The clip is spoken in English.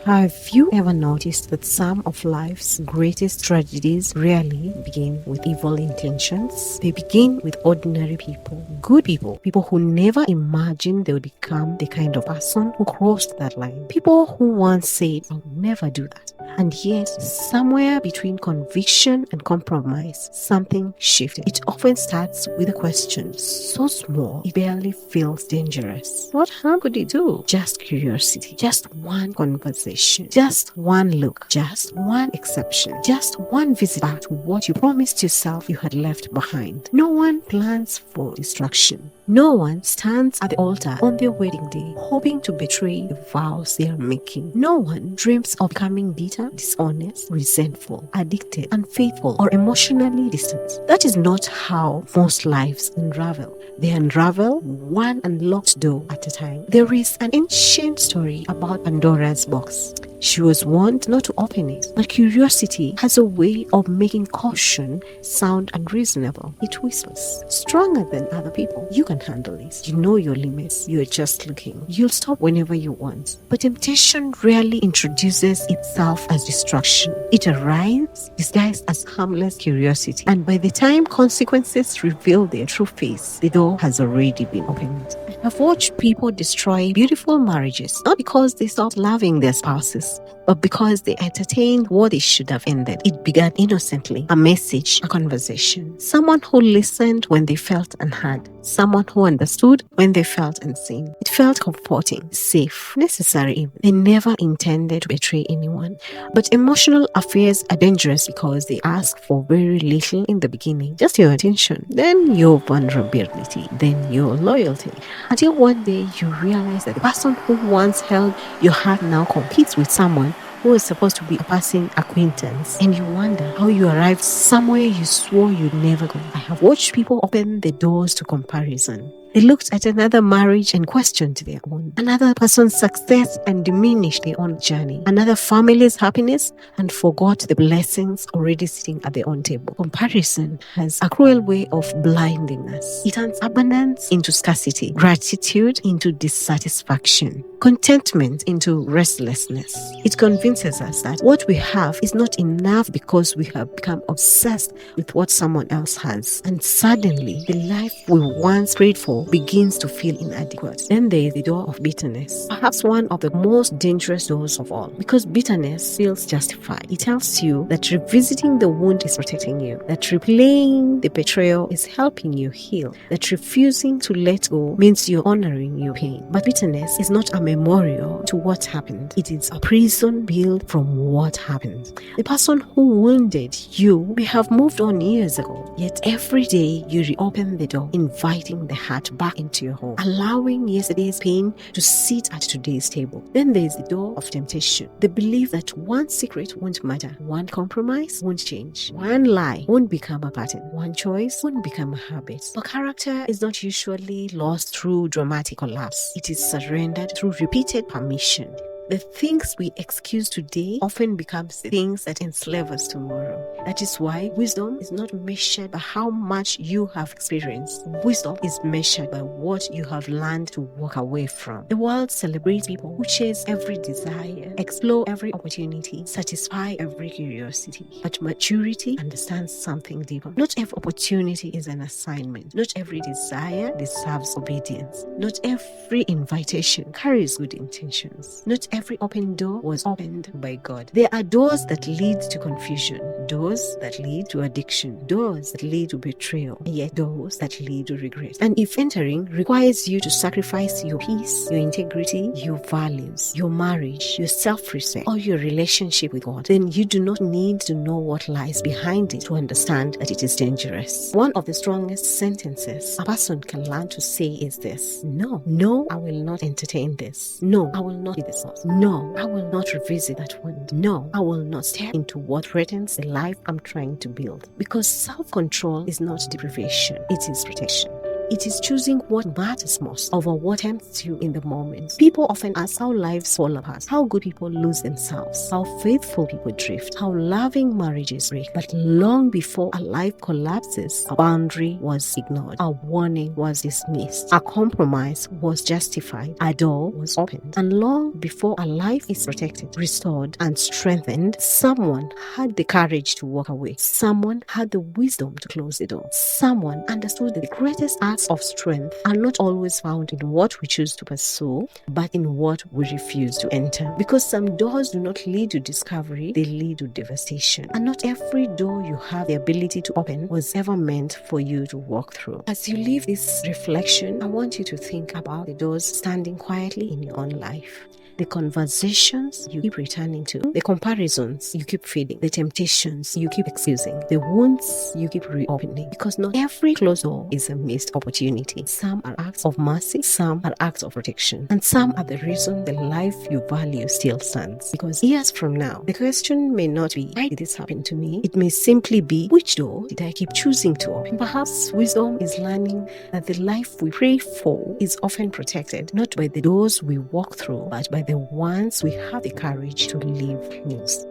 Have you ever noticed that some of life's greatest tragedies rarely begin with evil intentions? They begin with ordinary people, good people who never imagined they would become the kind of person who crossed that line. People who once said, "I'll never do that." And yet, somewhere between conviction and compromise, something shifted. It often starts with a question so small, it barely feels dangerous. What harm could it do? Just curiosity, just one conversation, just one look, just one exception, just one visit back to what you promised yourself you had left behind. No one plans for destruction. No one stands at the altar on their wedding day hoping to betray the vows they are making. No one dreams of becoming bitter, dishonest, resentful, addicted, unfaithful, or emotionally distant. That is not how most lives unravel. They unravel one unlocked door at a time. There is an ancient story about Pandora's box. She was warned not to open it, but curiosity has a way of making caution sound unreasonable. It whispers, stronger than other people. You can handle it. You know your limits. You're just looking. You'll stop whenever you want. But temptation rarely introduces itself as destruction. It arrives disguised as harmless curiosity, and by the time consequences reveal their true face, the door has already been opened. I've watched people destroy beautiful marriages, not because they stopped loving their spouses, but because they entertained what they should have ended. It began innocently, a message, a conversation. Someone who listened when they felt unheard. Someone who understood when they felt unseen. It felt comforting, safe, necessary even. They never intended to betray anyone. But emotional affairs are dangerous because they ask for very little in the beginning. Just your attention, then your vulnerability, then your loyalty. Until one day you realize that the person who once held your heart now competes with someone who is supposed to be a passing acquaintance, and you wonder how you arrived somewhere you swore you'd never go. I have watched people open the doors to comparison. They looked at another marriage and questioned their own, another person's success and diminished their own journey, another family's happiness and forgot the blessings already sitting at their own table. Comparison has a cruel way of blinding us. It turns abundance into scarcity, gratitude into dissatisfaction, contentment into restlessness. It convinces us that what we have is not enough because we have become obsessed with what someone else has. And suddenly, the life we once prayed for begins to feel inadequate. Then there is the door of bitterness, perhaps one of the most dangerous doors of all, because bitterness feels justified. It tells you that revisiting the wound is protecting you, that replaying the betrayal is helping you heal, that refusing to let go means you're honoring your pain. But bitterness is not a memorial to what happened. It is a prison built from what happened. The person who wounded you may have moved on years ago, yet every day you reopen the door, inviting the heart back into your home, allowing yesterday's pain to sit at today's table. Then there is the door of temptation, the belief that one secret won't matter, one compromise won't change, one lie won't become a pattern, one choice won't become a habit. But character is not usually lost through dramatic collapse. It is surrendered through repeated permission. The things we excuse today often becomes the things that enslave us tomorrow. That is why wisdom is not measured by how much you have experienced. Wisdom is measured by what you have learned to walk away from. The world celebrates people who chase every desire, explore every opportunity, satisfy every curiosity. But maturity understands something deeper. Not every opportunity is an assignment. Not every desire deserves obedience. Not every invitation carries good intentions. Not every open door was opened by God. There are doors that lead to confusion, doors that lead to addiction, doors that lead to betrayal, yet doors that lead to regret. And if entering requires you to sacrifice your peace, your integrity, your values, your marriage, your self-respect, or your relationship with God, then you do not need to know what lies behind it to understand that it is dangerous. One of the strongest sentences a person can learn to say is this: No, I will not entertain this. No, I will not be the source. No, I will not revisit that wound. No, I will not step into what threatens the life I'm trying to build. Because self-control is not deprivation, it is protection. It is choosing what matters most over what tempts you in the moment. People often ask how lives fall apart, how good people lose themselves, how faithful people drift, how loving marriages break. But long before a life collapses, a boundary was ignored, a warning was dismissed, a compromise was justified, a door was opened. And long before a life is protected, restored, and strengthened, someone had the courage to walk away. Someone had the wisdom to close the door. Someone understood that the greatest acts of strength are not always found in what we choose to pursue, but in what we refuse to enter. Because some doors do not lead to discovery, they lead to devastation. And not every door you have the ability to open was ever meant for you to walk through. As you leave this reflection, I want you to think about the doors standing quietly in your own life. The conversations you keep returning to, the comparisons you keep feeding, the temptations you keep excusing, the wounds you keep reopening. Because not every closed door is a missed opportunity. Some are acts of mercy, some are acts of protection, and some are the reason the life you value still stands. Because years from now, the question may not be, why did this happen to me? It may simply be, which door did I keep choosing to open? Perhaps wisdom is learning that the life we pray for is often protected, not by the doors we walk through, but by the ones we have the courage to leave closed.